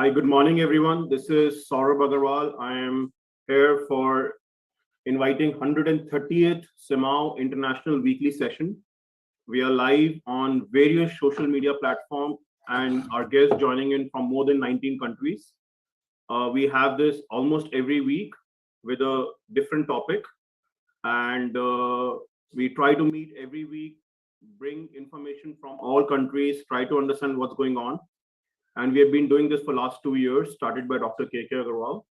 Hi, good morning, everyone. This is Saurabh Agarwal. I am here for inviting 130th CMAAO International Weekly Session. We are live on various social media platforms and our guests joining in from more than 19 countries. We have this almost every week with a different topic, and we try to meet every week, bring information from all countries, try to understand what's going on. And we have been doing this for last 2 years, started by Dr. K.K. Agarwal.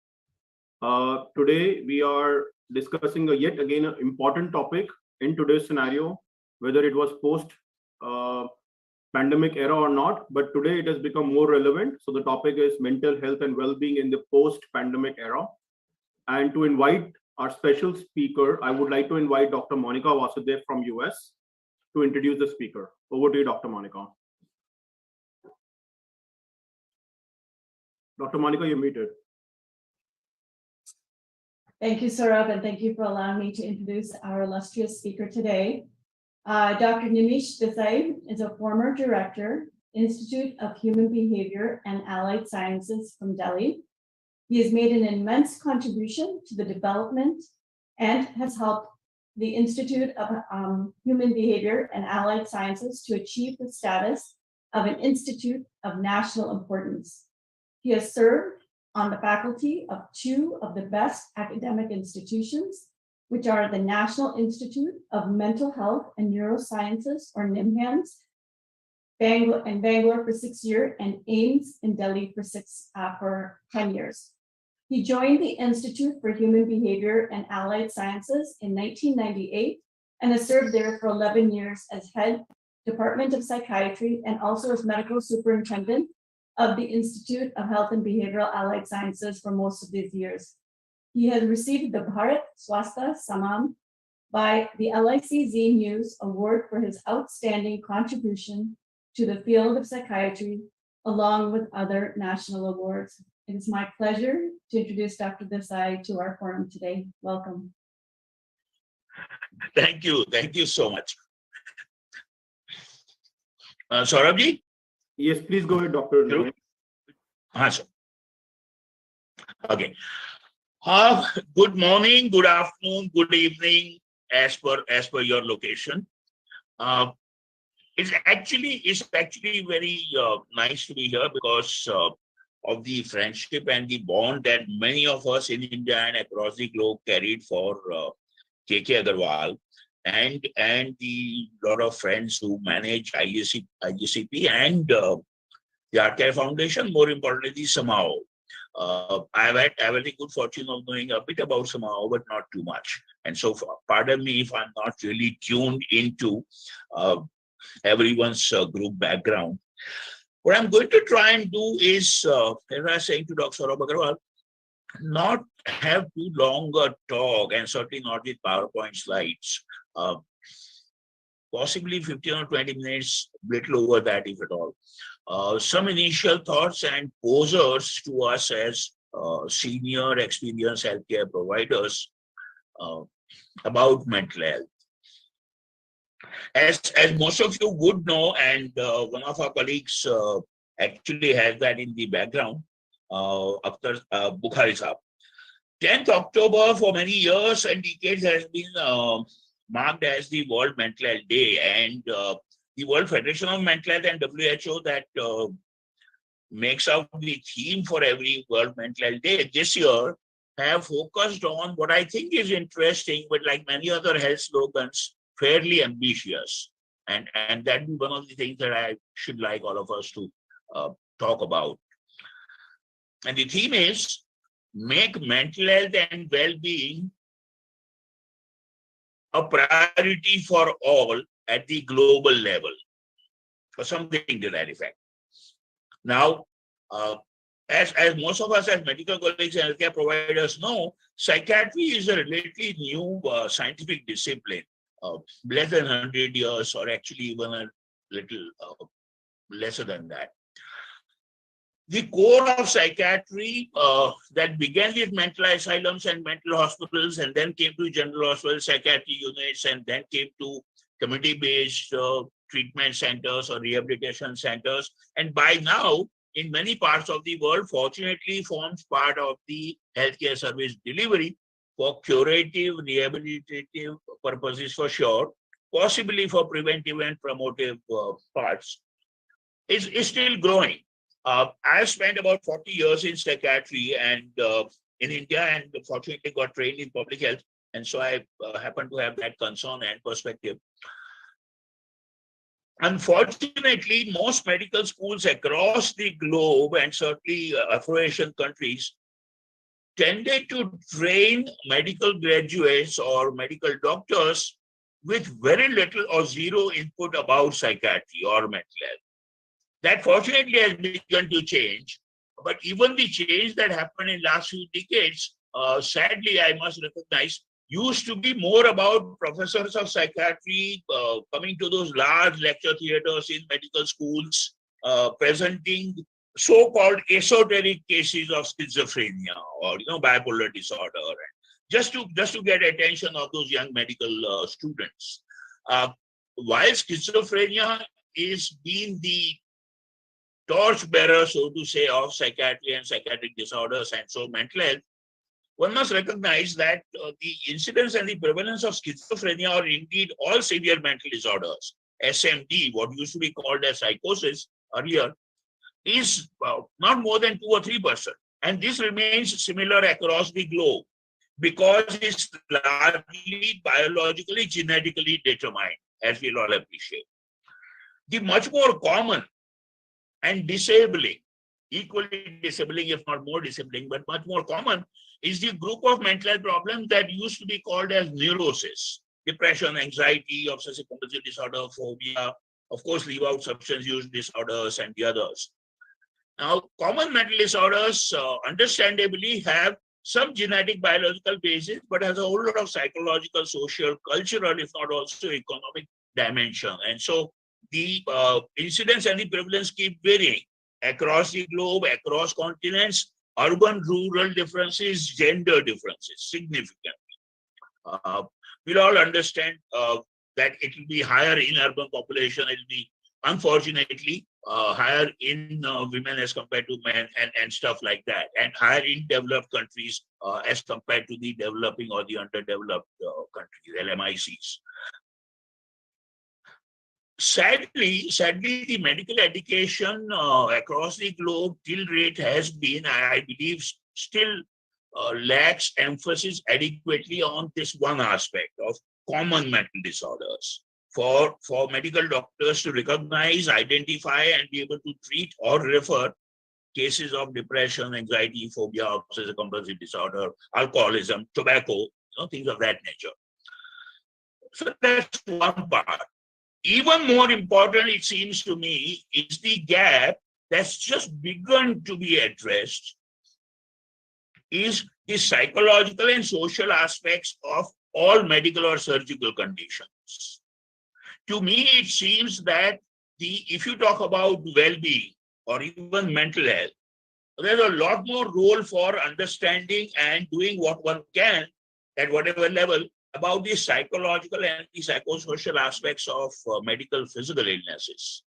Today, we are discussing yet again an important topic in today's scenario, whether it was post-pandemic era or not, but today it has become more relevant. So the topic is mental health and well-being in the post-pandemic era. And to invite our special speaker, I would like to invite Dr. Monika Vasudev from US to introduce the speaker. Over to you, Dr. Monika. Dr. Monika, you're muted. Thank you, Saurabh, and thank you for allowing me to introduce our illustrious speaker today. Dr. Nimish Desai is a former director, Institute of Human Behavior and Allied Sciences from Delhi. He has made an immense contribution to the development and has helped the Institute of Human Behavior and Allied Sciences to achieve the status of an institute of national importance. He has served on the faculty of 2 of the best academic institutions, which are the National Institute of Mental Health and Neurosciences, or NIMHANS, in Bangalore for 6 years, and AIMS in Delhi for 10 years. He joined the Institute for Human Behavior and Allied Sciences in 1998 and has served there for 11 years as head Department of Psychiatry and also as medical superintendent of the Institute of Health and Behavioral Allied Sciences for most of these years. He has received the Bharat Swastha Samman by the LIC Z News Award for his outstanding contribution to the field of psychiatry, along with other national awards. It is my pleasure to introduce Dr. Desai to our forum today. Welcome. Thank you so much. Saurabh? Yes, please go ahead, Dr. Okay. Good morning, good afternoon, good evening, as per your location. It's actually very nice to be here because of the friendship and the bond that many of us in India and across the globe carried for K.K. Agarwal and the lot of friends who manage IGCP and the Art Care Foundation, more importantly, the CMAAO. I've had the good fortune of knowing a bit about CMAAO, but not too much. And so pardon me if I'm not really tuned into everyone's group background. What I'm going to try and do is, as I was saying to Dr. Saurabh Agarwal, not have too long a talk, and certainly not with PowerPoint slides. Possibly 15 or 20 minutes, little over that, if at all. Some initial thoughts and posers to us as senior experienced healthcare providers about mental health. As most of you would know, and one of our colleagues actually has that in the background, Akhtar Bukhari Sahab. 10th October for many years and decades has been marked as the World Mental Health Day, and the World Federation of Mental Health and WHO that makes out the theme for every World Mental Health Day this year have focused on what I think is interesting, but like many other health slogans, fairly ambitious. And that be one of the things that I should like all of us to talk about. And the theme is make mental health and well-being a priority for all at the global level, or something to that effect. Now, as most of us as medical colleagues and healthcare providers know, psychiatry is a relatively new scientific discipline, less than 100 years, or actually even a little lesser than that. The core of psychiatry that began with mental asylums and mental hospitals, and then came to general hospital psychiatry units, and then came to community-based treatment centers or rehabilitation centers. And by now, in many parts of the world, fortunately forms part of the healthcare service delivery for curative, rehabilitative purposes for sure, possibly for preventive and promotive parts, is still growing. I've spent about 40 years in psychiatry and in India, and fortunately got trained in public health. And so I happen to have that concern and perspective. Unfortunately, most medical schools across the globe, and certainly Afro-Asian countries, tended to train medical graduates or medical doctors with very little or zero input about psychiatry or mental health. That fortunately has begun to change, but even the change that happened in last few decades, sadly, I must recognize, used to be more about professors of psychiatry coming to those large lecture theaters in medical schools, presenting so-called esoteric cases of schizophrenia or bipolar disorder, just to get attention of those young medical students. While schizophrenia is being the torchbearer, so to say, of psychiatry and psychiatric disorders and so mental health, one must recognize that the incidence and the prevalence of schizophrenia, or indeed all severe mental disorders, SMD, what used to be called as psychosis earlier, is not more than 2 or 3%. And this remains similar across the globe because it's largely biologically, genetically determined, as we'll all appreciate. The much more common and disabling, equally disabling, if not more disabling, but much more common, is the group of mental health problems that used to be called as neurosis: depression, anxiety, obsessive compulsive disorder, phobia, of course, leave out substance use disorders and the others. Now, common mental disorders, understandably, have some genetic biological basis, but has a whole lot of psychological, social, cultural, if not also economic dimension. And so the incidence and the prevalence keep varying across the globe, across continents, urban, rural differences, gender differences, significantly. We'll all understand that it will be higher in urban population. It will be, unfortunately, higher in women as compared to men and stuff like that, and higher in developed countries as compared to the developing or the underdeveloped countries, LMICs. Sadly, the medical education across the globe till rate has been, I believe, still lacks emphasis adequately on this one aspect of common mental disorders. For medical doctors to recognize, identify, and be able to treat or refer cases of depression, anxiety, phobia, obsessive compulsive disorder, alcoholism, tobacco, things of that nature. So that's one part. Even more important, it seems to me, is the gap that's just begun to be addressed, is the psychological and social aspects of all medical or surgical conditions. To me, it seems that if you talk about well-being or even mental health, there's a lot more role for understanding and doing what one can at whatever level about the psychological and the psychosocial aspects of medical physical illnesses.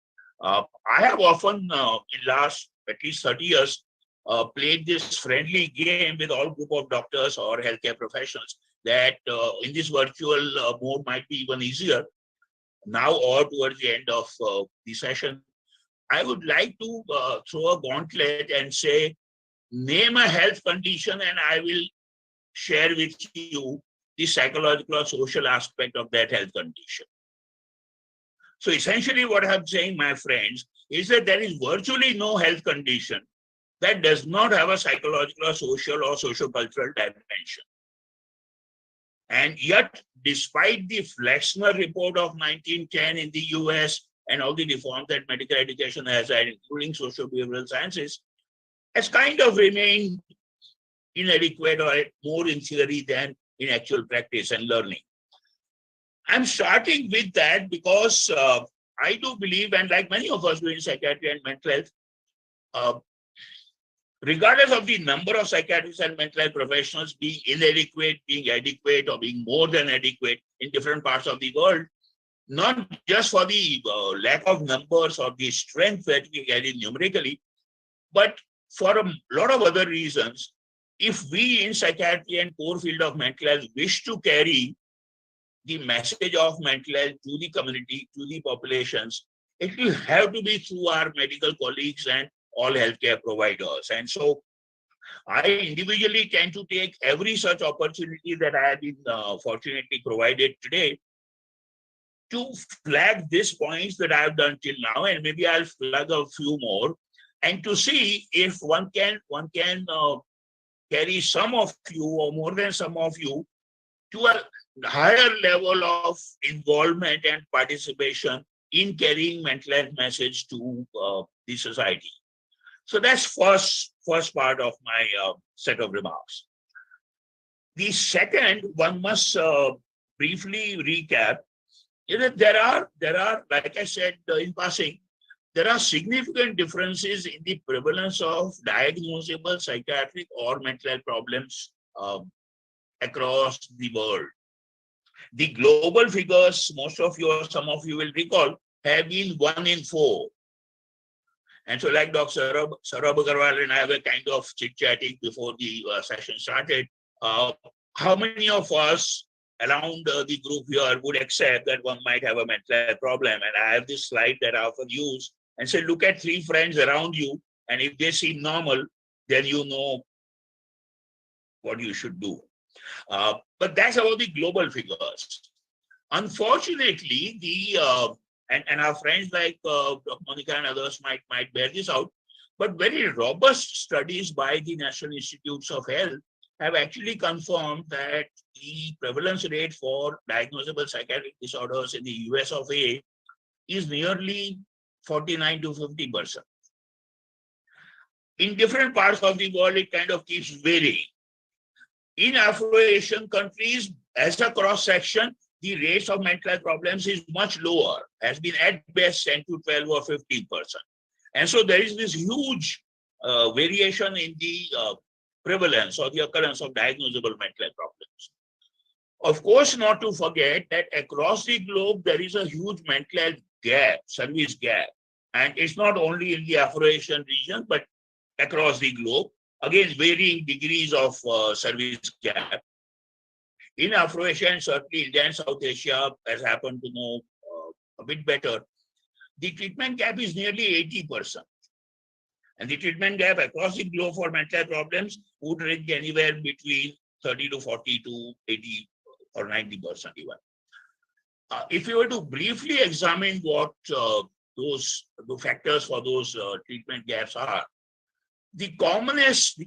I have often, in last at least 30 years, played this friendly game with all group of doctors or healthcare professionals that in this virtual mode might be even easier now or towards the end of the session. I would like to throw a gauntlet and say, name a health condition and I will share with you the psychological or social aspect of that health condition. So essentially what I'm saying, my friends, is that there is virtually no health condition that does not have a psychological or social cultural dimension. And yet, despite the Flexner report of 1910 in the US and all the reforms that medical education has had, including social behavioral sciences, has kind of remained inadequate or more in theory than in actual practice and learning. I'm starting with that because I do believe, and like many of us do in psychiatry and mental health, regardless of the number of psychiatrists and mental health professionals being inadequate, being adequate, or being more than adequate in different parts of the world, not just for the lack of numbers or the strength that we get in numerically, But for a lot of other reasons, if we in psychiatry and core field of mental health wish to carry the message of mental health to the community, to the populations, it will have to be through our medical colleagues and all healthcare providers. And so I individually tend to take every such opportunity that I have been fortunately provided today to flag these points that I have done till now, and maybe I'll flag a few more, and to see if one can carry some of you or more than some of you to a higher level of involvement and participation in carrying mental health message to the society. So that's first part of my set of remarks. The second, one must briefly recap, is that there are, like I said in passing, there are significant differences in the prevalence of diagnosable psychiatric or mental health problems across the world. The global figures, most of you or some of you will recall, have been 1 in 4. And so like Dr. Saurabh Agarwal and I were kind of chit-chatting before the session started, how many of us around the group here would accept that one might have a mental health problem? And I have this slide that I often use and say, look at 3 friends around you, and if they seem normal, then you know what you should do. But that's about the global figures. Unfortunately, and our friends like Monika and others might bear this out, but very robust studies by the National Institutes of Health have actually confirmed that the prevalence rate for diagnosable psychiatric disorders in the US of A is nearly 49 to 50%. In different parts of the world, it kind of keeps varying. In Afro-Asian countries, as a cross-section, the rates of mental health problems is much lower, has been at best 10 to 12 or 15%. And so there is this huge variation in the prevalence or the occurrence of diagnosable mental health problems. Of course, not to forget that across the globe, there is a huge mental health gap, service gap. And it's not only in the Afro-Asian region, but across the globe. Again, varying degrees of service gap. In Afro-Asia and certainly India and South Asia, as happened to know a bit better, the treatment gap is nearly 80%. And the treatment gap across the globe for mental health problems would range anywhere between 30 to 40 to 80 or 90% even. If you were to briefly examine what the factors for those treatment gaps are, the commonest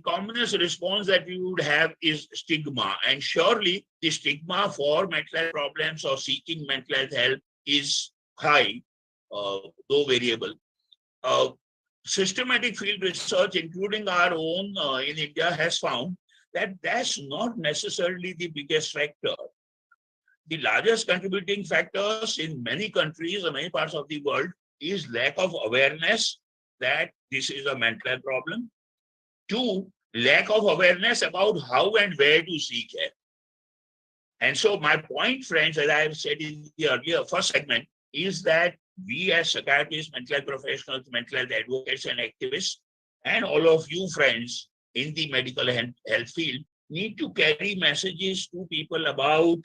response that we would have is stigma. And surely the stigma for mental health problems or seeking mental health help is high, though variable. Systematic field research, including our own in India, has found that that's not necessarily the biggest factor. The largest contributing factors in many countries or many parts of the world is lack of awareness that this is a mental health problem. 2, lack of awareness about how and where to seek help. And so my point, friends, as I have said in the earlier first segment, is that we as psychiatrists, mental health professionals, mental health advocates and activists, and all of you friends in the medical health field need to carry messages to people about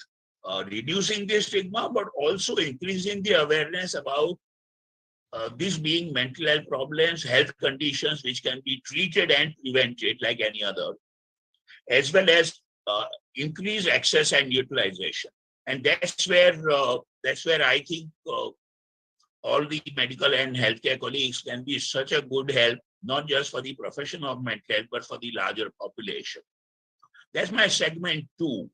reducing the stigma, but also increasing the awareness about this being mental health problems, health conditions which can be treated and prevented like any other, as well as increase access and utilization. And that's where I think all the medical and healthcare colleagues can be such a good help, not just for the profession of mental health, but for the larger population. That's my segment 2.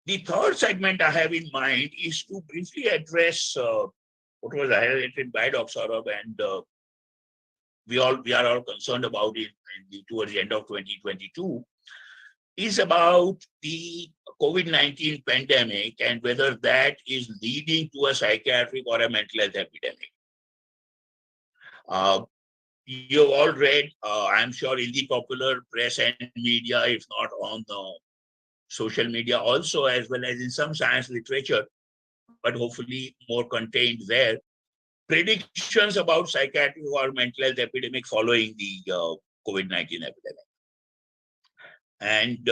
The third segment I have in mind is to briefly address what was highlighted by Dr. Saurabh, and we are all concerned about it towards the end of 2022, is about the COVID-19 pandemic and whether that is leading to a psychiatric or a mental health epidemic. You've all read, I'm sure, in the popular press and media, if not on the social media also, as well as in some science literature, but hopefully more contained there, predictions about psychiatric or mental health epidemic following the COVID-19 epidemic. And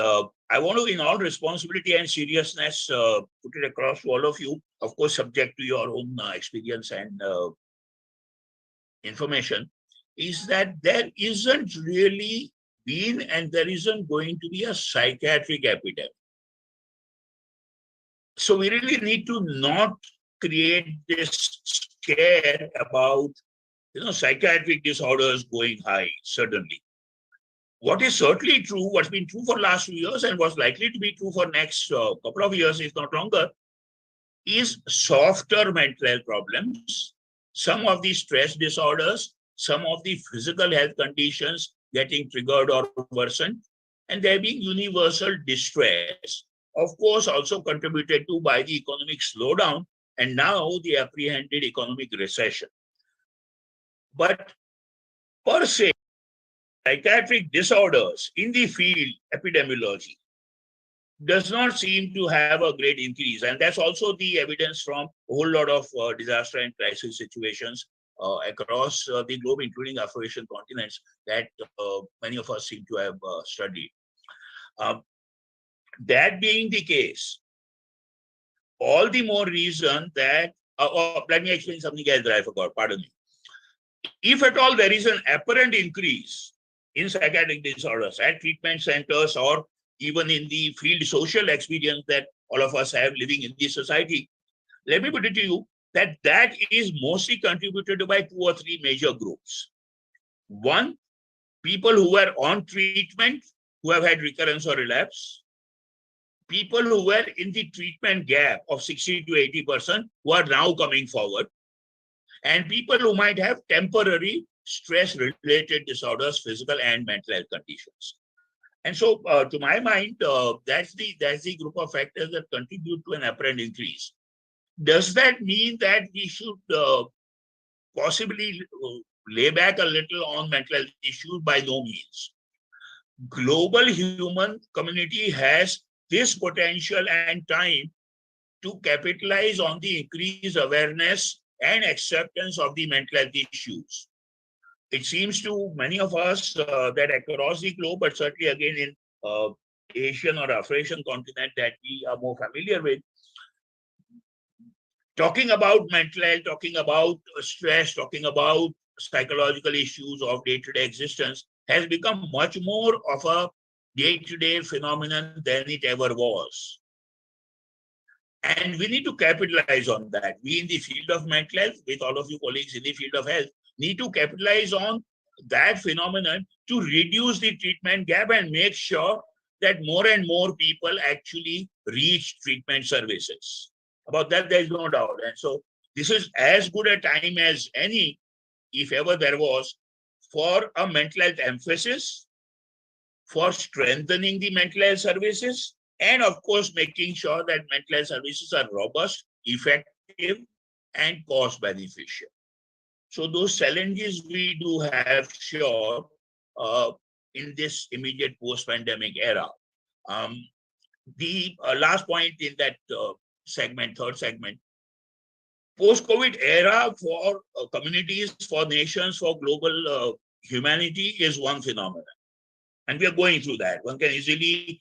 I want to, in all responsibility and seriousness, put it across to all of you, of course, subject to your own experience and information, is that there isn't really been and there isn't going to be a psychiatric epidemic. So we really need to not create this scare about psychiatric disorders going high, certainly. What is certainly true, what's been true for last few years and what's likely to be true for next couple of years, if not longer, is softer mental health problems, some of the stress disorders, some of the physical health conditions getting triggered or worsened, and there being universal distress, of course, also contributed to by the economic slowdown and now the apprehended economic recession. But per se, psychiatric disorders in the field epidemiology does not seem to have a great increase. And that's also the evidence from a whole lot of disaster and crisis situations across the globe, including Afro-Asian continents, that many of us seem to have studied. That being the case, all the more reason that, let me explain something else that I forgot, pardon me. If at all there is an apparent increase in psychiatric disorders at treatment centers or even in the field social experience that all of us have living in this society, let me put it to you that that is mostly contributed by 2 or 3 major groups. One, people who were on treatment, who have had recurrence or relapse. People who were in the treatment gap of 60 to 80% who are now coming forward. And people who might have temporary stress-related disorders, physical and mental health conditions. And so, to my mind, that's the group of factors that contribute to an apparent increase. Does that mean that we should possibly lay back a little on mental health issues? By no means. Global human community has this potential and time to capitalize on the increased awareness and acceptance of the mental health issues. It seems to many of us that across the globe, but certainly again in Asian or Afro-Asian continent that we are more familiar with, talking about mental health, talking about stress, talking about psychological issues of day-to-day existence has become much more of a day-to-day phenomenon than it ever was. And we need to capitalize on that. We in the field of mental health, with all of you colleagues in the field of health, need to capitalize on that phenomenon to reduce the treatment gap and make sure that more and more people actually reach treatment services. About that, there is no doubt. And so this is as good a time as any, if ever there was, for a mental health emphasis, for strengthening the mental health services, and of course, making sure that mental health services are robust, effective, and cost beneficial. So those challenges we do have, sure, in this immediate post-pandemic era. The last point in that segment, third segment, post-COVID era for communities, for nations, for global humanity is one phenomenon. And we are going through that. One can easily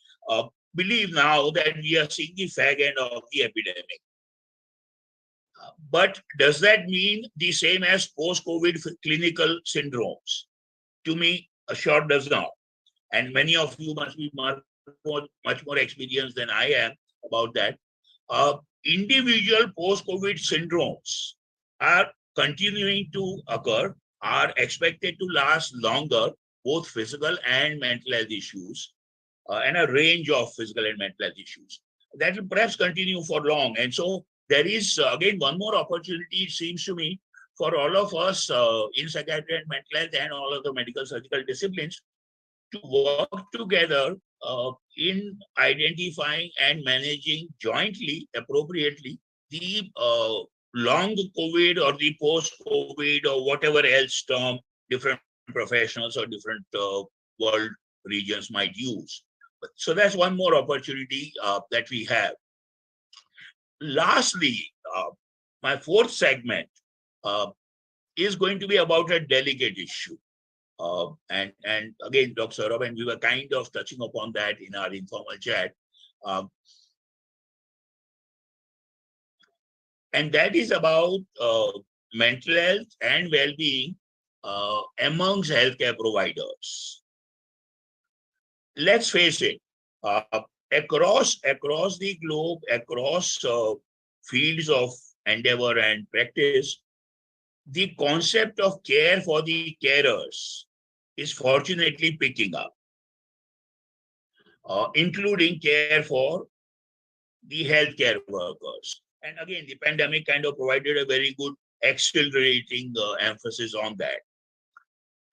believe now that we are seeing the fag end of the epidemic. But does that mean the same as post-COVID clinical syndromes? To me, sure does not. And many of you must be much more experienced than I am about that. Individual post-COVID syndromes are continuing to occur, are expected to last longer, both physical and mental health issues, and a range of physical and mental health issues. That will perhaps continue for long. And so there is, again, one more opportunity, it seems to me, for all of us in psychiatry and mental health and all of the medical surgical disciplines to work together in identifying and managing jointly, appropriately, the long COVID or the post-COVID or whatever else term different professionals or different world regions might use. So that's one more opportunity that we have. Lastly, my fourth segment is going to be about a delicate issue. And again, Dr. Saurabh, and we were kind of touching upon that in our informal chat. And that is about mental health and well-being amongst healthcare providers. Let's face it, across the globe, across fields of endeavor and practice, the concept of care for the carers is fortunately picking up, including care for the healthcare workers. And again, the pandemic kind of provided a very good accelerating emphasis on that.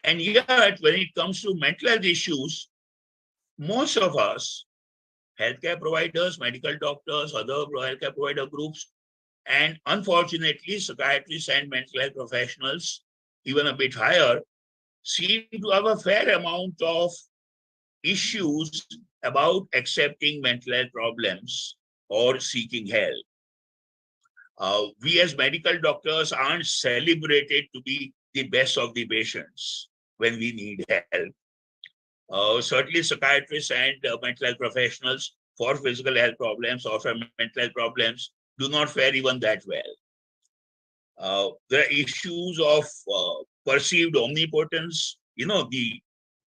And yet, when it comes to mental health issues, most of us, healthcare providers, medical doctors, other healthcare provider groups, and unfortunately, psychiatrists and mental health professionals, even a bit higher, seem to have a fair amount of issues about accepting mental health problems or seeking help. We as medical doctors aren't celebrated to be the best of the patients when we need help. Certainly psychiatrists and mental health professionals for physical health problems or for mental health problems do not fare even that well. There are issues of perceived omnipotence, the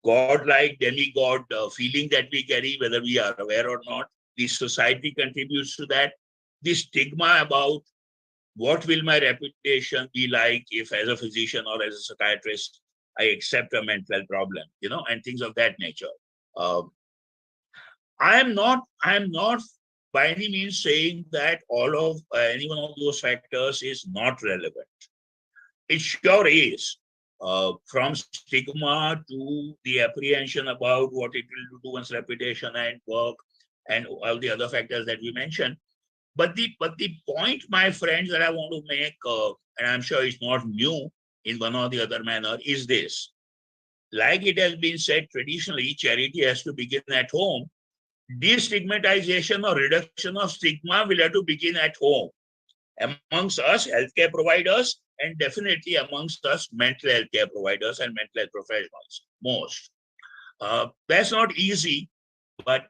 godlike demigod feeling that we carry, whether we are aware or not. The society contributes to that. The stigma about what will my reputation be like if as a physician or as a psychiatrist, I accept a mental health problem, and things of that nature. I am not by any means saying that all of any one of those factors is not relevant. It sure is. From stigma to the apprehension about what it will do to one's reputation and work and all the other factors that we mentioned. But the point, my friends, that I want to make, and I'm sure it's not new in one or the other manner, is this. Like it has been said traditionally, charity has to begin at home. Destigmatization or reduction of stigma will have to begin at home amongst us healthcare providers and definitely amongst us mental health care providers and mental health professionals most. That's not easy, but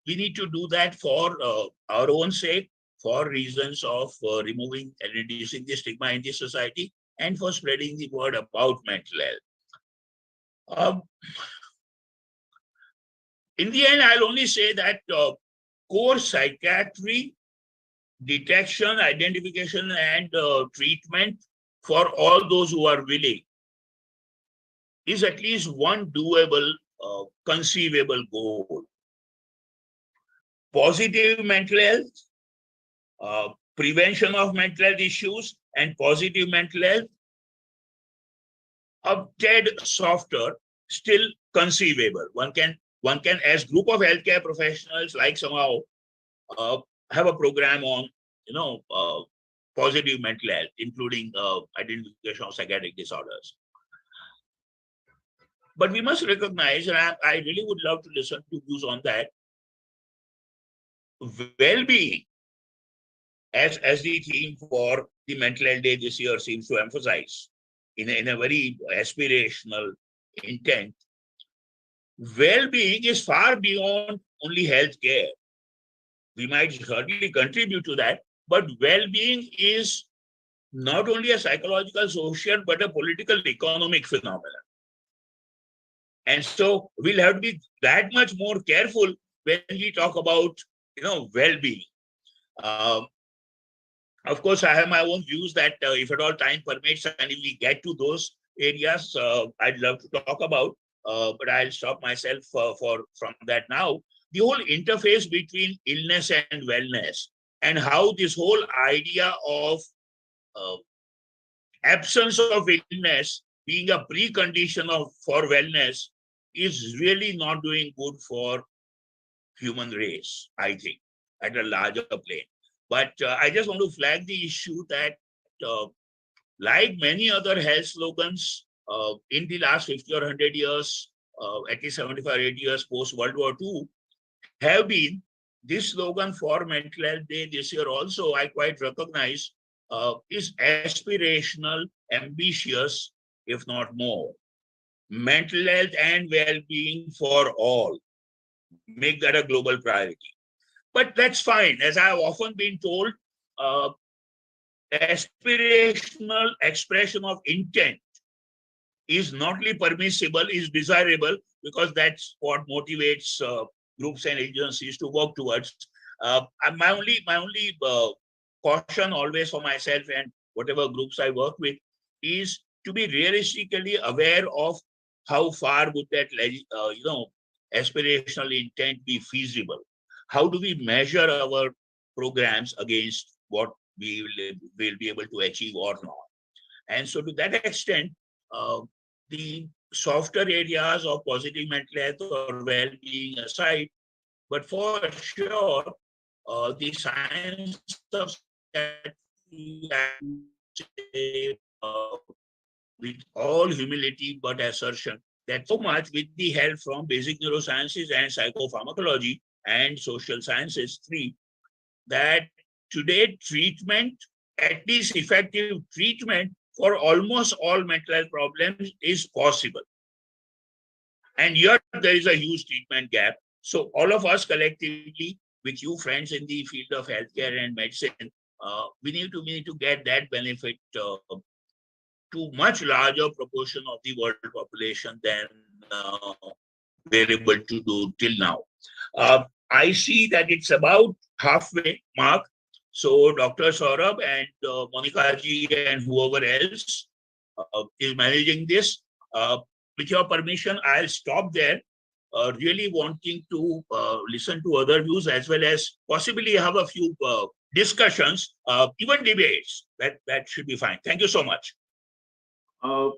we need to do that for our own sake, for reasons of removing and reducing the stigma in the society and for spreading the word about mental health. In the end, I'll only say that core psychiatry, detection, identification, and treatment for all those who are willing is at least one doable, conceivable goal. Positive mental health, prevention of mental health issues, and positive mental health, a tad softer, still conceivable. One can, as group of healthcare professionals like CMAAO, have a program on, positive mental health, including identification of psychiatric disorders. But we must recognize, and I really would love to listen to views on that, well-being, as the theme for the Mental Health Day this year seems to emphasize, in a very aspirational intent. Well-being is far beyond only healthcare. We might certainly contribute to that, but well-being is not only a psychological, social, but a political, economic phenomenon. And so we'll have to be that much more careful when we talk about, well-being. Of course, I have my own views that if at all time permits and if we get to those areas, I'd love to talk about, but I'll stop myself from that now. The whole interface between illness and wellness, and how this whole idea of absence of illness being a precondition for wellness is really not doing good for human race, I think, at a larger plane. But I just want to flag the issue that like many other health slogans in the last 50 or 100 years, at least 75 or 80 years post-World War II, have been, this slogan for Mental Health Day this year also, I quite recognize, is aspirational, ambitious, if not more. mental health and well-being for all. Make that a global priority. But that's fine. As I have often been told, aspirational expression of intent is not only permissible, is desirable, because that's what motivates groups and agencies to work towards. And my only caution always for myself and whatever groups I work with is to be realistically aware of how far would that aspirational intent be feasible. How do we measure our programs against what we will be able to achieve or not? And so to that extent, the softer areas of positive mental health or well-being aside, but for sure, the science of that we have to say, with all humility but assertion, that so much with the help from basic neurosciences and psychopharmacology and social sciences, three, that today treatment, at least effective treatment for almost all mental health problems is possible. And yet there is a huge treatment gap. So all of us collectively, with you friends in the field of healthcare and medicine, we need to get that benefit to much larger proportion of the world population than we're able to do till now. I see that it's about halfway mark. So Dr. Saurabh and Monika ji and whoever else is managing this, with your permission, I'll stop there. Really wanting to listen to other views as well as possibly have a few discussions, even debates. That should be fine. Thank you so much.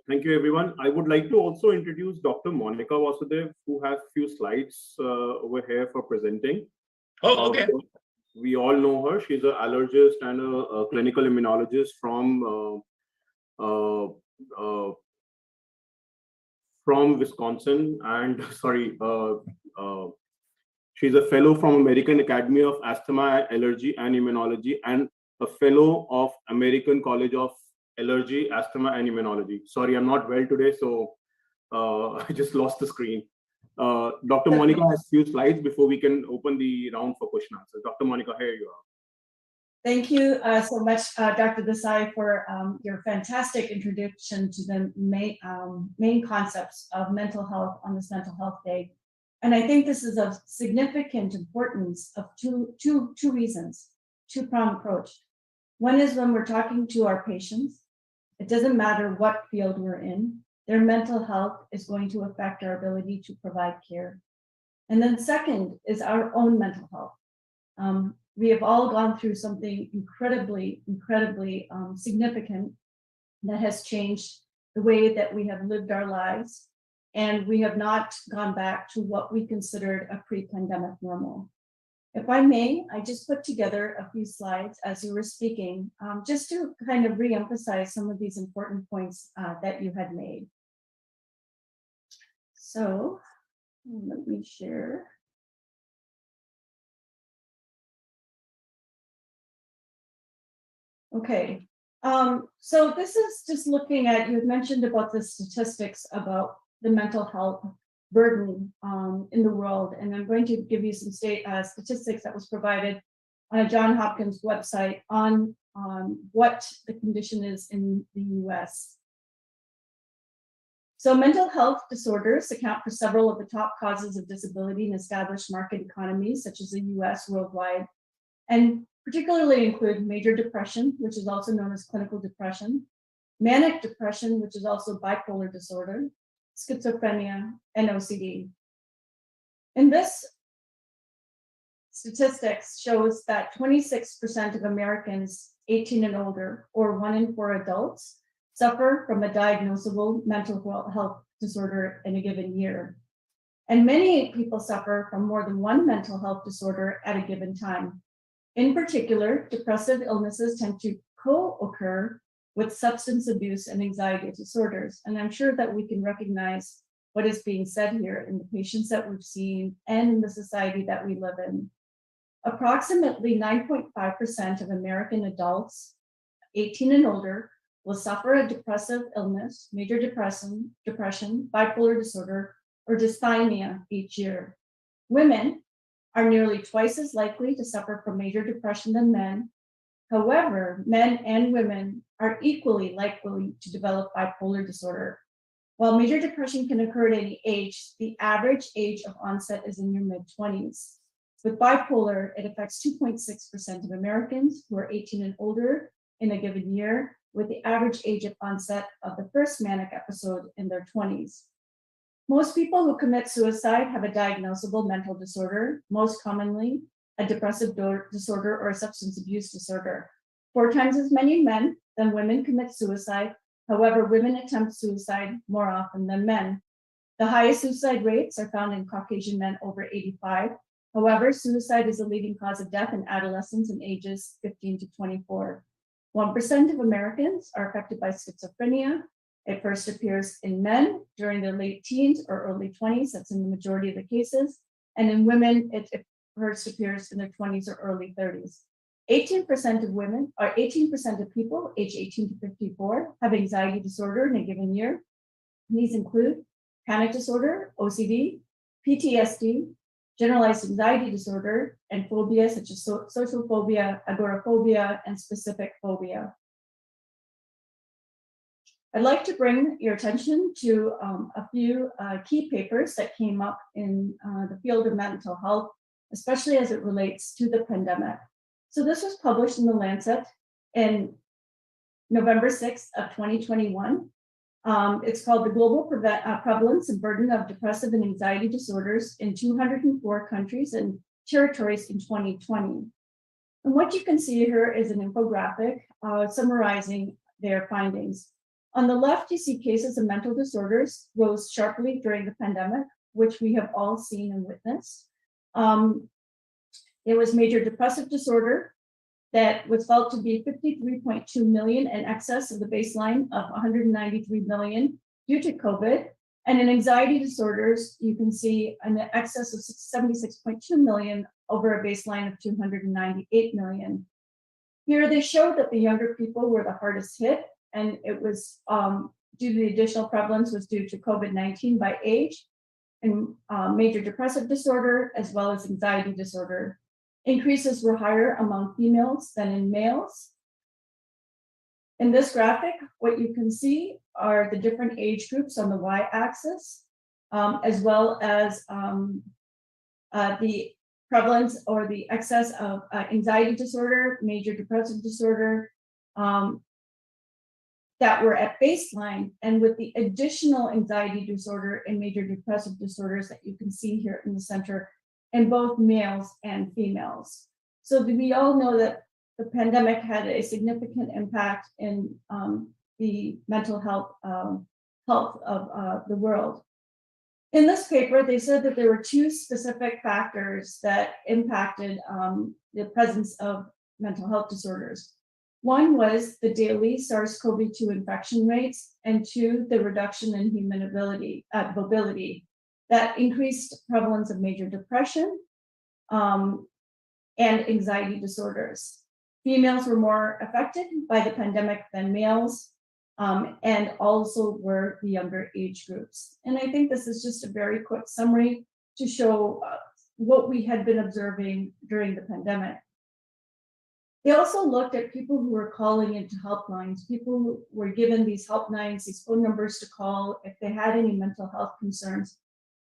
Thank you, everyone. I would like to also introduce Dr. Monika Vasudev, who has few slides over here for presenting. Oh, okay. We all know her. She's an allergist and a clinical immunologist from Wisconsin, and she's a fellow from American Academy of Asthma, Allergy, and Immunology, and a fellow of American College of Allergy, Asthma, and Immunology. Sorry, I'm not well today, so I just lost the screen. Dr. Monika has a few slides before we can open the round for question answers. Dr. Monika, here you are. Thank you so much, Dr. Desai, for your fantastic introduction to the main concepts of mental health on this Mental Health Day. And I think this is of significant importance of two reasons, two-pronged approach. One is when we're talking to our patients, it doesn't matter what field we're in, their mental health is going to affect our ability to provide care. And then second is our own mental health. We have all gone through something incredibly significant that has changed the way that we have lived our lives, and we have not gone back to what we considered a pre-pandemic normal. If I may, I just put together a few slides as you were speaking, just to kind of re-emphasize some of these important points that you had made. So let me share. Okay, so this is just looking at, you had mentioned about the statistics about the mental health burden in the world, and I'm going to give you some statistics that was provided on a Johns Hopkins website on what the condition is in the US. So mental health disorders account for several of the top causes of disability in established market economies, such as the US, worldwide, and particularly include major depression, which is also known as clinical depression, manic depression, which is also bipolar disorder, schizophrenia, and OCD. And this statistics shows that 26% of Americans 18 and older, or 1 in 4 adults, suffer from a diagnosable mental health disorder in a given year. And many people suffer from more than one mental health disorder at a given time. In particular, depressive illnesses tend to co-occur with substance abuse and anxiety disorders. And I'm sure that we can recognize what is being said here in the patients that we've seen and in the society that we live in. Approximately 9.5% of American adults 18 and older will suffer a depressive illness, major depression, bipolar disorder, or dysthymia each year. Women are nearly twice as likely to suffer from major depression than men. However, men and women are equally likely to develop bipolar disorder. While major depression can occur at any age, the average age of onset is in your mid-20s. With bipolar, it affects 2.6% of Americans who are 18 and older in a given year, with the average age of onset of the first manic episode in their 20s. Most people who commit suicide have a diagnosable mental disorder, most commonly a depressive disorder or a substance abuse disorder. 4 times as many men than women commit suicide. However, women attempt suicide more often than men. The highest suicide rates are found in Caucasian men over 85. However, suicide is a leading cause of death in adolescents in ages 15 to 24. 1% of Americans are affected by schizophrenia. It first appears in men during their late teens or early 20s. That's in the majority of the cases. And in women, it first appears in their 20s or early 30s. 18% of women, or 18% of people age 18 to 54 have anxiety disorder in a given year. These include panic disorder, OCD, PTSD, generalized anxiety disorder, and phobias such as social phobia, agoraphobia, and specific phobia. I'd like to bring your attention to a few key papers that came up in the field of mental health, especially as it relates to the pandemic. So this was published in The Lancet in November 6th of 2021. It's called The Global Prevalence and Burden of Depressive and Anxiety Disorders in 204 Countries and Territories in 2020. And what you can see here is an infographic summarizing their findings. On the left, you see cases of mental disorders rose sharply during the pandemic, which we have all seen and witnessed. There was major depressive disorder that was felt to be 53.2 million in excess of the baseline of 193 million due to COVID. And in anxiety disorders, you can see an excess of 76.2 million over a baseline of 298 million. Here they show that the younger people were the hardest hit, and it was due to the additional prevalence was due to COVID-19 by age, and major depressive disorder, as well as anxiety disorder. Increases were higher among females than in males. In this graphic, what you can see are the different age groups on the y-axis, as well as the prevalence or the excess of anxiety disorder, major depressive disorder, that were at baseline, and with the additional anxiety disorder and major depressive disorders that you can see here in the center, in both males and females. So we all know that the pandemic had a significant impact in the mental health of the world. In this paper, they said that there were 2 specific factors that impacted the presence of mental health disorders. One was the daily SARS-CoV-2 infection rates, and 2, the reduction in human mobility. That increased prevalence of major depression and anxiety disorders. Females were more affected by the pandemic than males, and also were the younger age groups. And I think this is just a very quick summary to show what we had been observing during the pandemic. They also looked at people who were calling into helplines. People who were given these helplines, these phone numbers to call if they had any mental health concerns.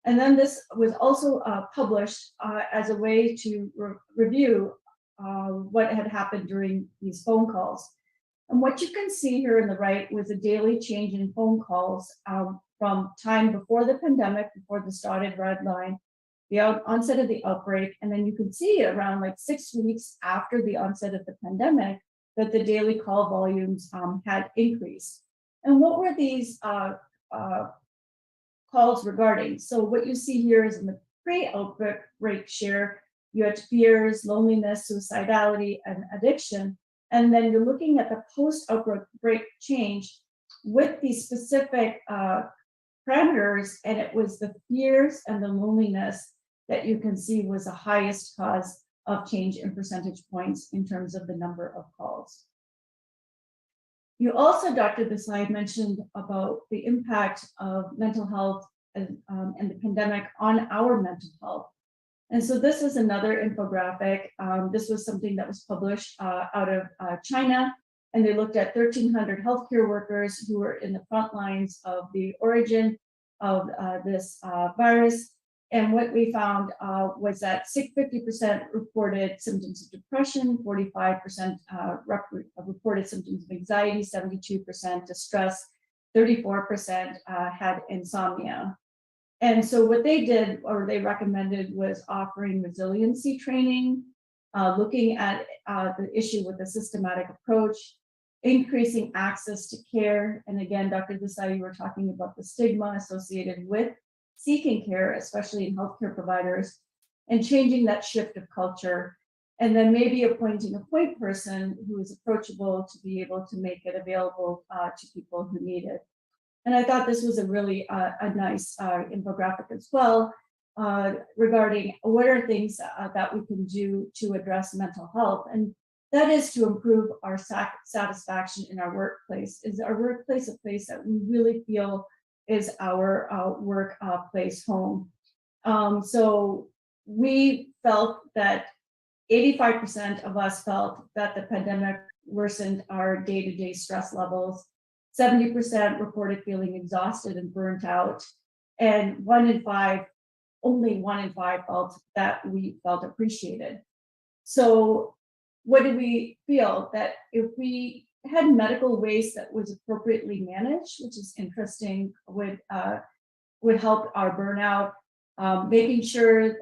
And then this was also published as a way to review what had happened during these phone calls. And what you can see here on the right was a daily change in phone calls from time before the pandemic, before the started red line, the onset of the outbreak, and then you can see around like 6 weeks after the onset of the pandemic that the daily call volumes had increased. And what were these calls regarding? So what you see here is in the pre-outbreak share, you had fears, loneliness, suicidality, and addiction. And then you're looking at the post-outbreak change with these specific parameters, and it was the fears and the loneliness that you can see was the highest cause of change in percentage points in terms of the number of calls. You also, Dr. Desai, mentioned about the impact of mental health and the pandemic on our mental health. And so this is another infographic. This was something that was published out of China, and they looked at 1,300 healthcare workers who were in the front lines of the origin of this virus. And what we found was that 50% reported symptoms of depression, 45% reported symptoms of anxiety, 72% distress, 34% had insomnia. And so what they did, or they recommended, was offering resiliency training, looking at the issue with a systematic approach, increasing access to care. And again, Dr. Desai, you were talking about the stigma associated with seeking care, especially in healthcare providers, and changing that shift of culture. And then maybe appointing a point person who is approachable to be able to make it available to people who need it. And I thought this was a really a nice infographic as well, regarding what are things that we can do to address mental health. And that is to improve our satisfaction in our workplace. Is our workplace a place that we really feel is our workplace home? So we felt that 85% of us felt that the pandemic worsened our day-to-day stress levels. 70% reported feeling exhausted and burnt out, and only one in five felt that we felt appreciated. So what did we feel? That if we had medical waste that was appropriately managed, which is interesting, would help our burnout, making sure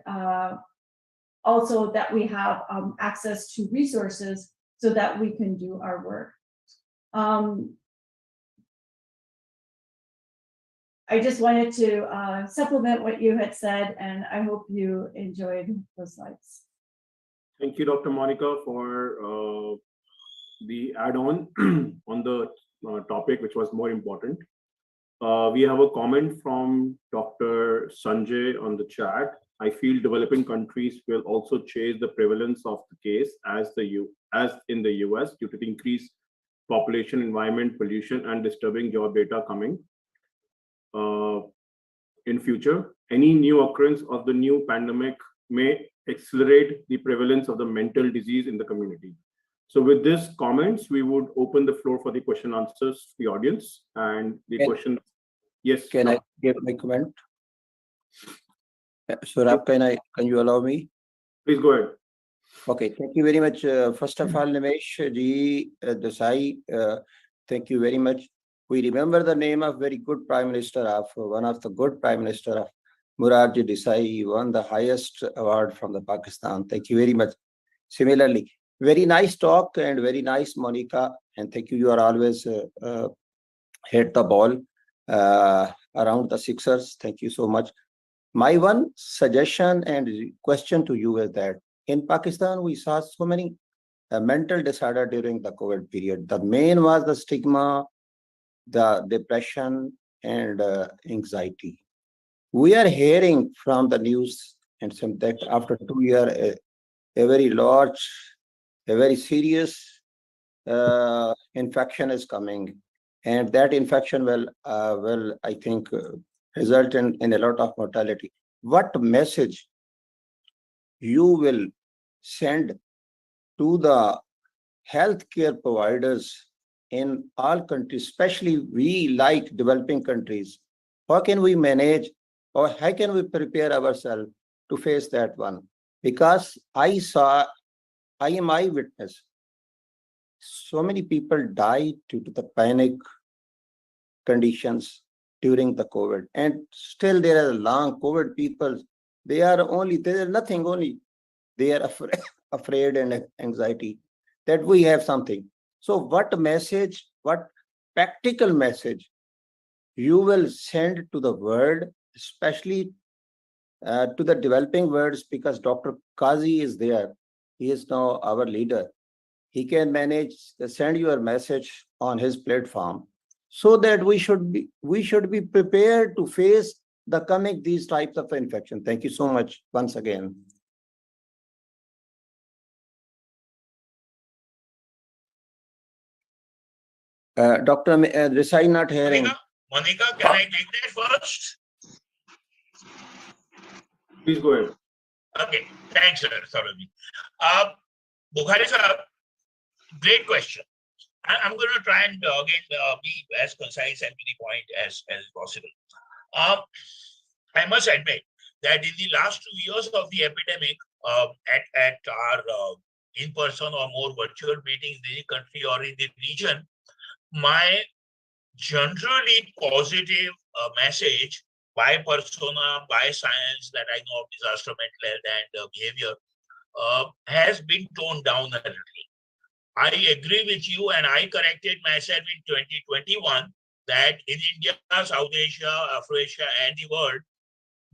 also that we have access to resources so that we can do our work. I just wanted to supplement what you had said, and I hope you enjoyed those slides. Thank you, Dr. Monika, for the add-on on the topic, which was more important. We have a comment from Dr. Sanjay on the chat. I feel developing countries will also chase the prevalence of the case as in the US due to the increased population, environment, pollution, and disturbing job data coming in future. Any new occurrence of the new pandemic may accelerate the prevalence of the mental disease in the community. So with this comments, we would open the floor for the question answers to the audience. And the question, yes. Can I give my comment? Saurabh, can you allow me? Please go ahead. Okay, thank you very much. First of all, Nimesh ji Desai, thank you very much. We remember the name of very good Prime Minister of one of the good Prime Minister of Morarji Desai. He won the highest award from the Pakistan. Thank you very much. Similarly, very nice talk and very nice, Monika. And thank you. You are always hit the ball around the sixers. Thank you so much. My one suggestion and question to you is that in Pakistan, we saw so many mental disorder during the COVID period. The main was the stigma, the depression, and anxiety. We are hearing from the news and some that after 2 years, a very large, a very serious infection is coming, and that infection will I think, result in a lot of mortality. What message you will send to the healthcare providers in all countries, especially we like developing countries? How can we manage, or how can we prepare ourselves to face that one? Because I am eyewitness. So many people died due to the panic conditions during the COVID, and still there are long COVID people. They are nothing, only they are afraid and anxiety that we have something. So what message, what practical message you will send to the world, especially to the developing worlds, because Dr. Kazi is there. He is now our leader. He can manage to send your message on his platform, so that we should be prepared to face the coming these types of infection. Thank you so much once again. Dr. Desai not hearing. Monika, can I take that first? Please go ahead. Okay, thanks, sir. Sorry. Bukhari sir, great question. I'm going to try and again be as concise and to the point as possible. I must admit that in the last 2 years of the epidemic, at our in-person or more virtual meetings in the country or in the region, my generally positive message by persona, by science that I know of disaster mental health and behavior has been toned down a little. I agree with you, and I corrected myself in 2021 that in India, South Asia, Afro-Asia, and the world,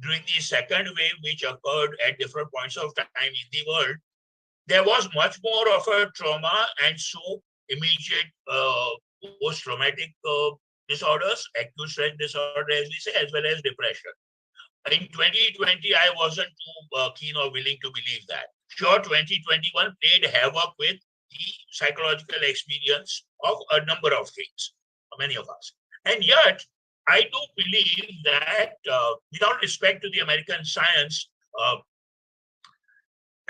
during the second wave, which occurred at different points of time in the world, there was much more of a trauma and so immediate post-traumatic disorders, acute stress disorder, as we say, as well as depression. In 2020, I wasn't too keen or willing to believe that. Sure, 2021 played havoc with the psychological experience of a number of things, many of us. And yet, I do believe that without respect to the American science,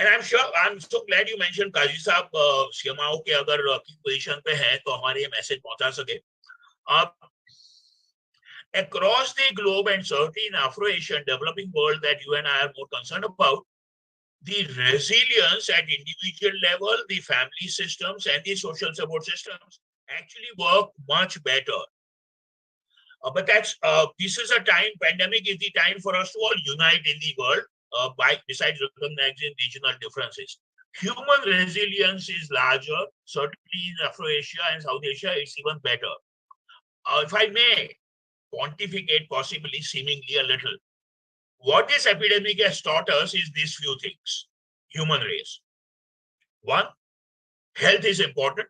and I'm so glad you mentioned Kazi साहब CMAAO के अगर की position पे हैं तो हमारे ये message पहुंचा सके. Across the globe and certainly in Afro-Asian developing world that you and I are more concerned about, the resilience at individual level, the family systems and the social support systems actually work much better. But that's this is a time, pandemic is the time for us to all unite in the world besides recognizing regional differences. Human resilience is larger, certainly in Afro-Asia and South Asia, it's even better. If I may pontificate, possibly seemingly a little, what this epidemic has taught us is these few things. Human race. One, health is important.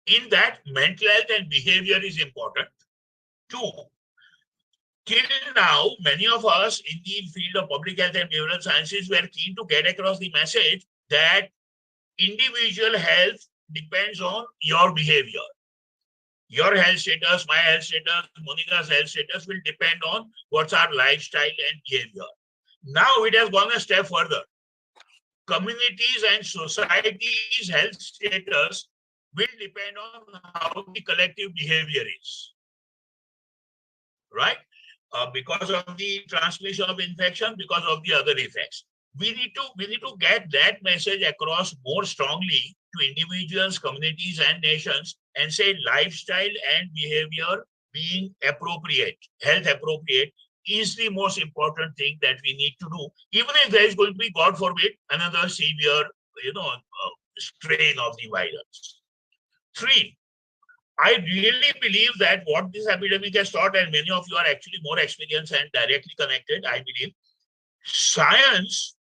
In that, mental health and behavior is important. Two, till now, many of us in the field of public health and behavioral sciences were keen to get across the message that individual health depends on your behavior. Your health status, my health status, Monika's health status will depend on what's our lifestyle and behavior. Now it has gone a step further. Communities and societies' health status will depend on how the collective behavior is. Right? Because of the transmission of infection, because of the other effects. We need to get that message across more strongly to individuals, communities, and nations, and say lifestyle and behavior being appropriate, health appropriate, is the most important thing that we need to do, even if there is going to be, God forbid, another severe, strain of the virus. Three, I really believe that what this epidemic has taught, and many of you are actually more experienced and directly connected, I believe, science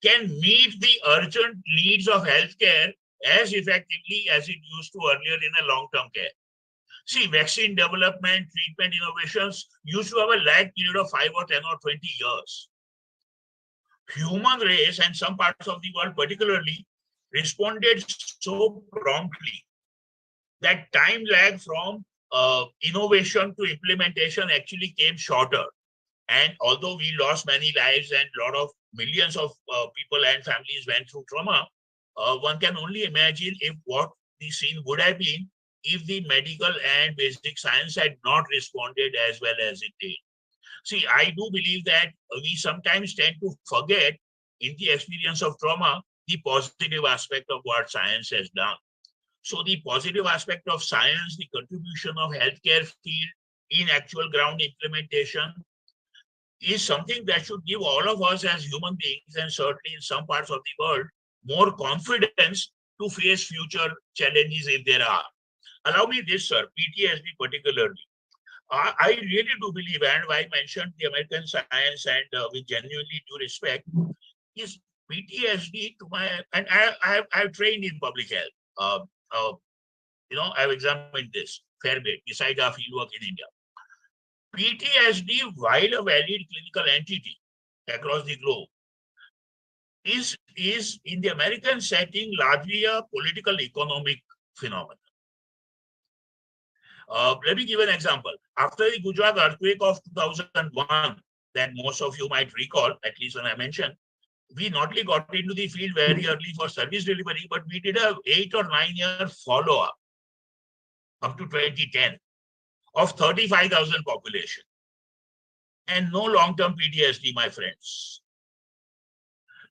can meet the urgent needs of healthcare as effectively as it used to earlier in a long-term care. See, vaccine development, treatment innovations used to have a lag period of 5 or 10 or 20 years. Human race and some parts of the world particularly responded so promptly that time lag from innovation to implementation actually came shorter. And although we lost many lives and a lot of millions of people and families went through trauma, one can only imagine if what the scene would have been if the medical and basic science had not responded as well as it did. See, I do believe that we sometimes tend to forget in the experience of trauma the positive aspect of what science has done. So the positive aspect of science, the contribution of healthcare field in actual ground implementation is something that should give all of us as human beings, and certainly in some parts of the world, more confidence to face future challenges if there are. Allow me this, sir, PTSD particularly. I really do believe, and I mentioned the American science and with genuinely due respect, is PTSD to my, and I've trained in public health. I've examined this fair bit besides our fieldwork in India. PTSD, while a valid clinical entity across the globe, is in the American setting largely a political economic phenomenon. Let me give an example. After the Gujarat earthquake of 2001, that most of you might recall, at least when I mentioned, we not only got into the field very early for service delivery, but we did a 8 or 9 year follow-up up to 2010 of 35,000 population. And no long-term PTSD, my friends.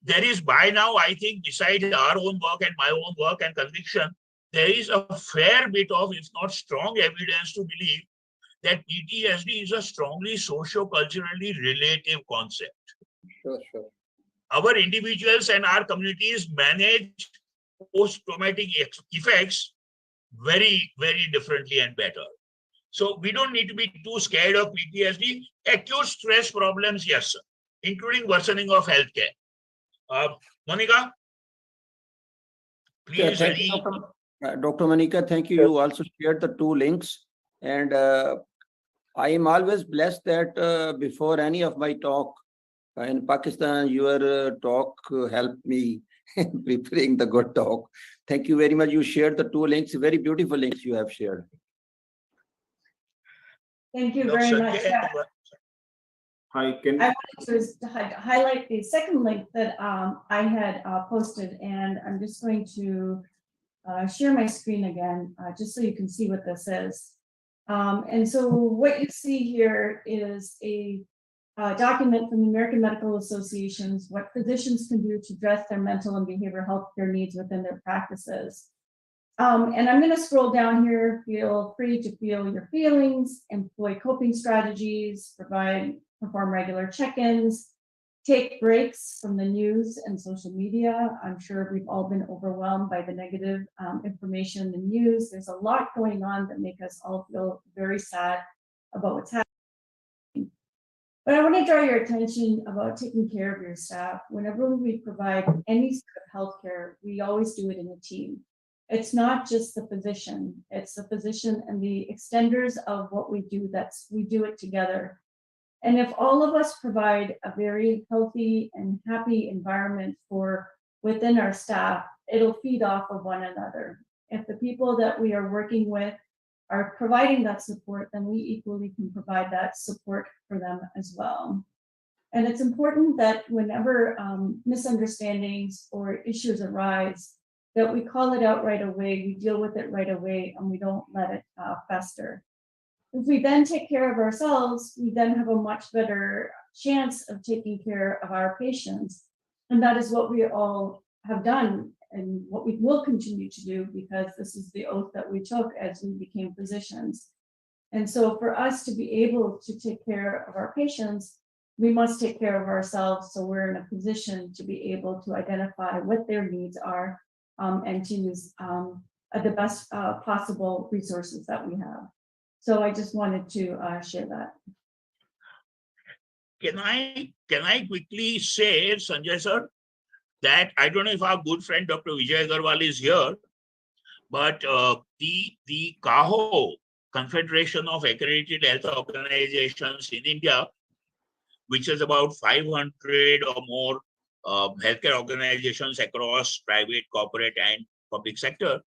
There is by now, I think, besides our own work and my own work and conviction, there is a fair bit of, if not strong evidence to believe that PTSD is a strongly socio-culturally relative concept. Sure. Our individuals and our communities manage post-traumatic effects very, very differently and better. So we don't need to be too scared of PTSD. Acute stress problems, yes, sir, including worsening of healthcare. Monika, Yeah, please. thank you, Dr. Monika, thank you. You also shared the 2 links. And I am always blessed that before any of my talk in Pakistan, your talk helped me in preparing the good talk. Thank you very much. You shared the 2 links, very beautiful links you have shared. Thank you very much. Hi, I wanted to highlight the second link that I had posted, and I'm just going to share my screen again, just so you can see what this is. And so what you see here is a document from the American Medical Associations, what physicians can do to address their mental and behavioral health care needs within their practices. And I'm going to scroll down here. Feel free to feel your feelings, employ coping strategies, perform regular check-ins, take breaks from the news and social media. I'm sure we've all been overwhelmed by the negative information in the news. There's a lot going on that make us all feel very sad about what's happening. But I want to draw your attention about taking care of your staff. Whenever we provide any sort of healthcare, we always do it in a team. It's not just the physician, it's the physician and the extenders of what we do, we do it together. And if all of us provide a very healthy and happy environment within our staff, it'll feed off of one another. If the people that we are working with are providing that support, then we equally can provide that support for them as well. And it's important that whenever misunderstandings or issues arise, that we call it out right away, we deal with it right away, and we don't let it fester. If we then take care of ourselves, we then have a much better chance of taking care of our patients. And that is what we all have done and what we will continue to do, because this is the oath that we took as we became physicians. And so for us to be able to take care of our patients, we must take care of ourselves, so we're in a position to be able to identify what their needs are and to use the best possible resources that we have. So I just wanted to share that. Can I quickly say, Sanjay sir, that I don't know if our good friend Dr. Vijay Agarwal is here, but the CAAO, Confederation of Accredited Health Organizations in India, which is about 500 or more healthcare organizations across private, corporate, and public sector,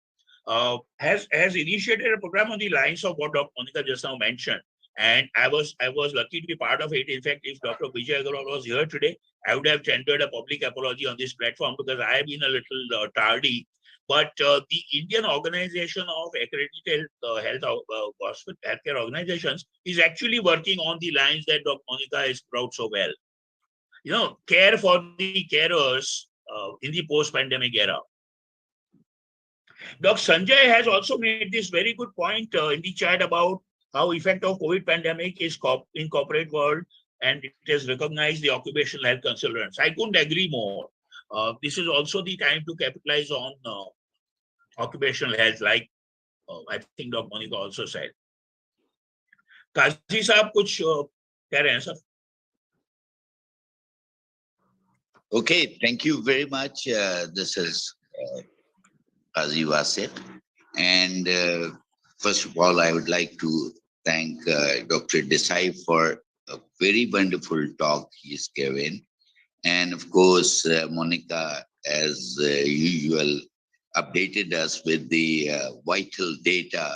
has initiated a program on the lines of what Dr. Monika just now mentioned. And I was lucky to be part of it. In fact, if Dr. Vijay Agarwal was here today, I would have tendered a public apology on this platform because I have been a little tardy. But the Indian Organization of Accredited Healthcare Organizations is actually working on the lines that Dr. Monika has brought so well. You know, care for the carers in the post-pandemic era. Dr. Sanjay has also made this very good point in the chat about how effect of COVID pandemic is in corporate world, and it has recognized the occupational health consultants. I couldn't agree more. This is also the time to capitalize on occupational health, like I think Dr. Monika also said. Kazi Saab, kuch keh rahe hain sir? Okay, thank you very much. This is Kazi Vasudev. And first of all, I would like to thank Dr. Desai for a very wonderful talk he's given. And of course, Monika, as usual, updated us with the vital data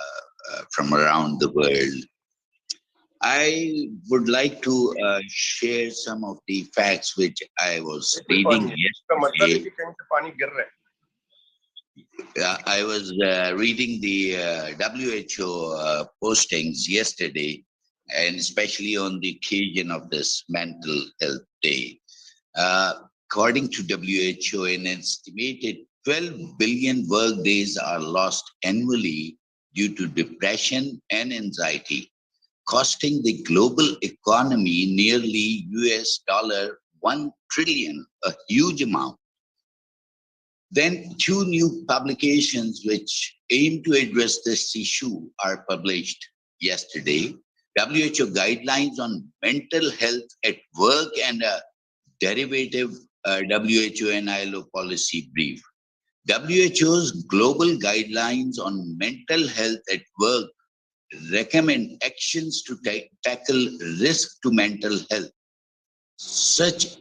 from around the world. I would like to share some of the facts which I was reading yesterday. I was reading the WHO postings yesterday, and especially on the occasion of this Mental Health Day. According to WHO, an estimated 12 billion work days are lost annually due to depression and anxiety, costing the global economy nearly $1 trillion, a huge amount. Then 2 new publications which aim to address this issue are published yesterday. WHO guidelines on mental health at work and a derivative WHO and ILO policy brief. WHO's global guidelines on mental health at work recommend actions to tackle risk to mental health, such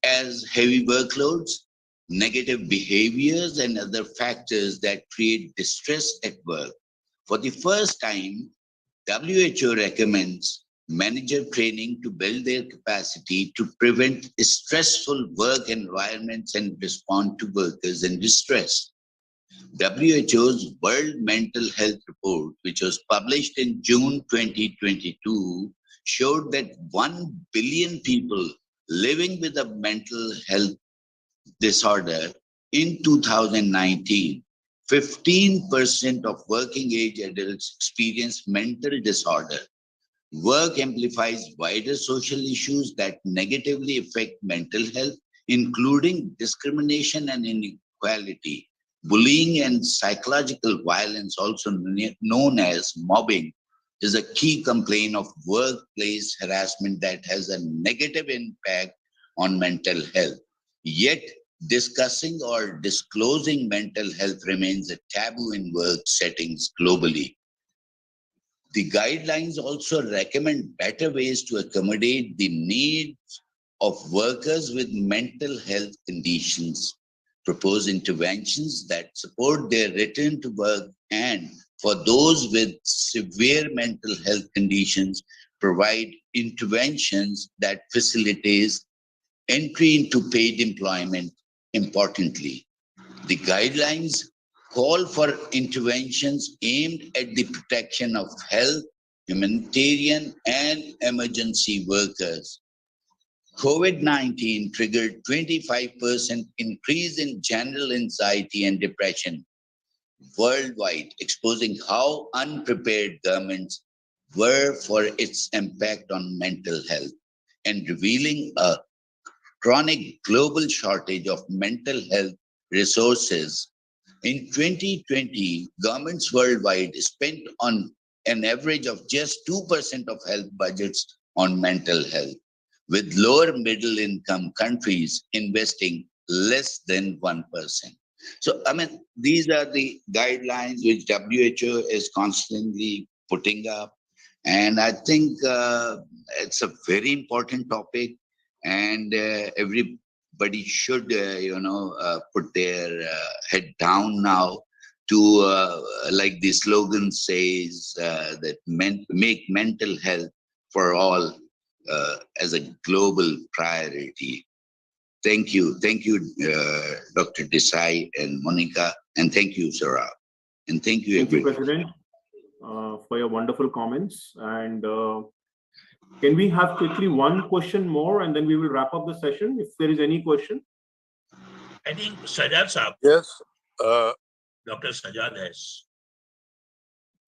as heavy workloads, negative behaviors, and other factors that create distress at work. For the first time, WHO recommends manager training to build their capacity to prevent stressful work environments and respond to workers in distress. WHO's World Mental Health Report, which was published in June 2022, showed that 1 billion people living with a mental health disorder in 2019. 15% of working age adults experience mental disorder. Work amplifies wider social issues that negatively affect mental health, including discrimination and inequality, bullying and psychological violence, also known as mobbing, is a key complaint of workplace harassment that has a negative impact on mental health. Yet, discussing or disclosing mental health remains a taboo in work settings globally. The guidelines also recommend better ways to accommodate the needs of workers with mental health conditions, propose interventions that support their return to work, and for those with severe mental health conditions, provide interventions that facilitate entry into paid employment. Importantly, the guidelines call for interventions aimed at the protection of health, humanitarian, and emergency workers. COVID-19 triggered 25% increase in general anxiety and depression worldwide, exposing how unprepared governments were for its impact on mental health and revealing a chronic global shortage of mental health resources. In 2020, governments worldwide spent on an average of just 2% of health budgets on mental health, with lower middle income countries investing less than 1%. So, these are the guidelines which WHO is constantly putting up. And I think it's a very important topic, and everybody should, put their head down now to, like the slogan says, that make mental health for all as a global priority. Thank you, Dr. Desai and Monika, and thank you, Saurabh, and thank you, everybody. Thank you, President, for your wonderful comments. And can we have quickly one question more, and then we will wrap up the session, if there is any question? I think Sajad Saab. Yes. Dr. Sajad has.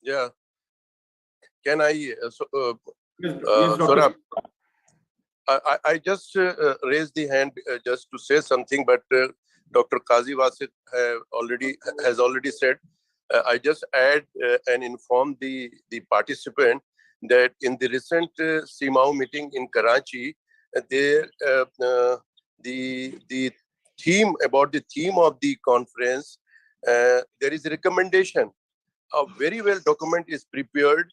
Yeah. Can I? Yes, Saurabh, I just raised the hand just to say something, but Dr. Qazi Wasit has already said. I just add and inform the participant that in the recent CMAAO meeting in Karachi, the theme of the conference, there is a recommendation. A very well document is prepared,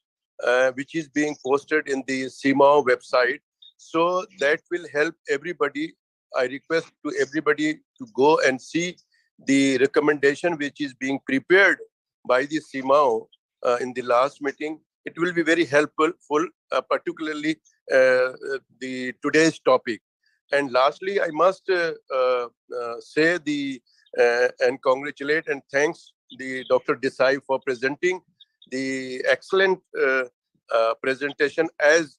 which is being posted in the CMAAO website. So that will help everybody. I request to everybody to go and see the recommendation which is being prepared by the CMAAO in the last meeting. It will be very helpful, particularly the today's topic. And lastly, I must say and congratulate and thanks the Dr. Desai for presenting the excellent presentation as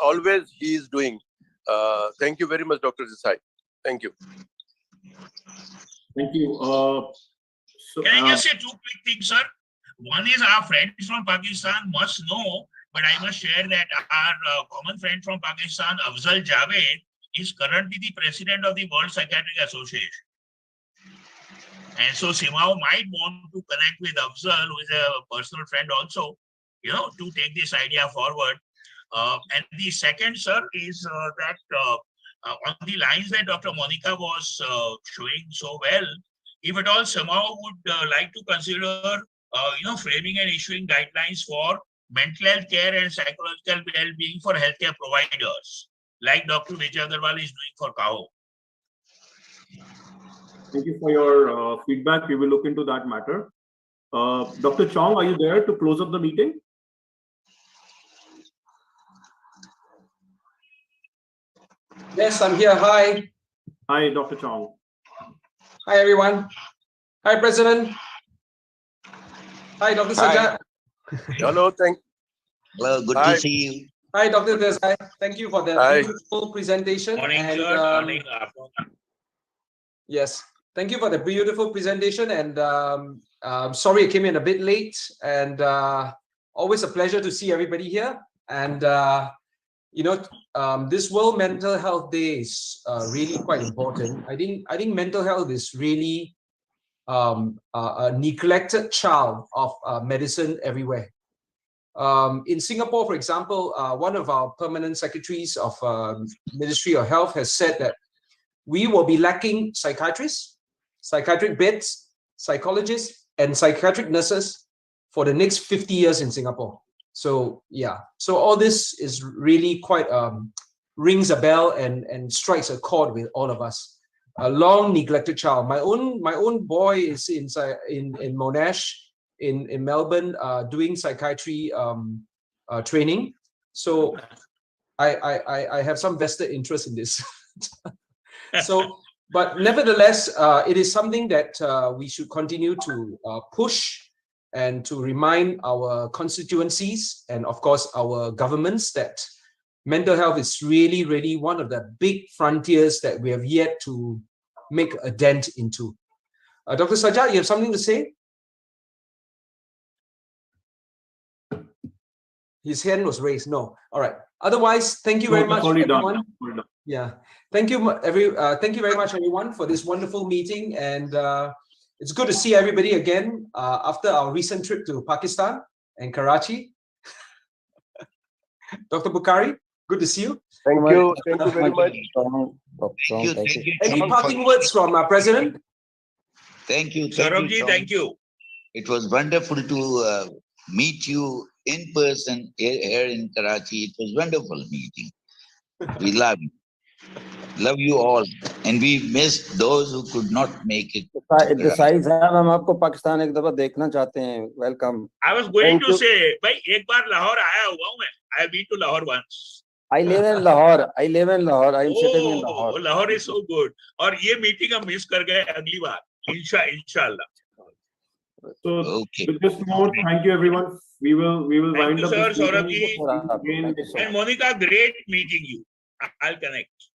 always he is doing. Thank you very much, Dr. Desai. Thank you. Thank you. Can I just say two quick things, sir? One is our friends from Pakistan must know, but I must share that our common friend from Pakistan, Afzal Javed, is currently the president of the World Psychiatric Association. And so CMAAO might want to connect with Afzal, who is a personal friend also, to take this idea forward. And the second, sir, is that on the lines that Dr. Monika was showing so well, if at all CMAAO would like to consider, framing and issuing guidelines for mental health care and psychological well-being for healthcare providers, like Dr. Vijay Agarwal is doing for CAO. Thank you for your feedback. We will look into that matter. Dr. Chong, are you there to close up the meeting? Yes, I'm here. Hi. Hi, Dr. Chong. Hi, everyone. Hi, President. Hi, Dr. Sajat. Hello, Hello, good Hi. to see you. Hi, Dr. Desai. Thank you for that Hi. beautiful presentation. Morning, And, sir. Morning, afternoon. yes, thank you for the beautiful presentation. And sorry I came in a bit late. And always a pleasure to see everybody here. And this World Mental Health Day is really quite important. I think mental health is really a neglected child of medicine everywhere. In Singapore, for example, one of our permanent secretaries of Ministry of Health has said that we will be lacking psychiatrists, psychiatric beds, psychologists, and psychiatric nurses for the next 50 years in Singapore. So yeah, so all this is really quite rings a bell and strikes a chord with all of us. A long neglected child. My own boy is in Monash in Melbourne doing psychiatry training. So I have some vested interest in this. So, but nevertheless, it is something that we should continue to push and to remind our constituencies and of course our governments that mental health is really, really one of the big frontiers that we have yet to make a dent into. Dr. Sajat, you have something to say? His hand was raised. No. All right. Otherwise, thank you very much, everyone. Yeah. Thank you very much, everyone, for this wonderful meeting. And it's good to see everybody again after our recent trip to Pakistan and Karachi. Dr. Bukhari, good to see you. Thank you very much. Thank you. Any parting words from our president? Thank you. Saurabhji, thank you. It was wonderful to meet you in person here in Karachi. It was wonderful meeting. We love you. Love you all. And we missed those who could not make it. Desai साहब हम आपको पाकिस्तान एक दफा देखना चाहते हैं. Welcome. I was going to say, भाई एक बार लाहौर आया हुआ हूँ मैं. I have been to Lahore once. I live in Lahore. I'm sitting in Lahore. Lahore is so good. और ये मीटिंग हम मिस कर गए अगली बार. Inshallah. So Okay. with this note, thank you everyone. We will wind Thank you, up sir, this meeting. Saurabhji. And Monika, great meeting you. I'll connect.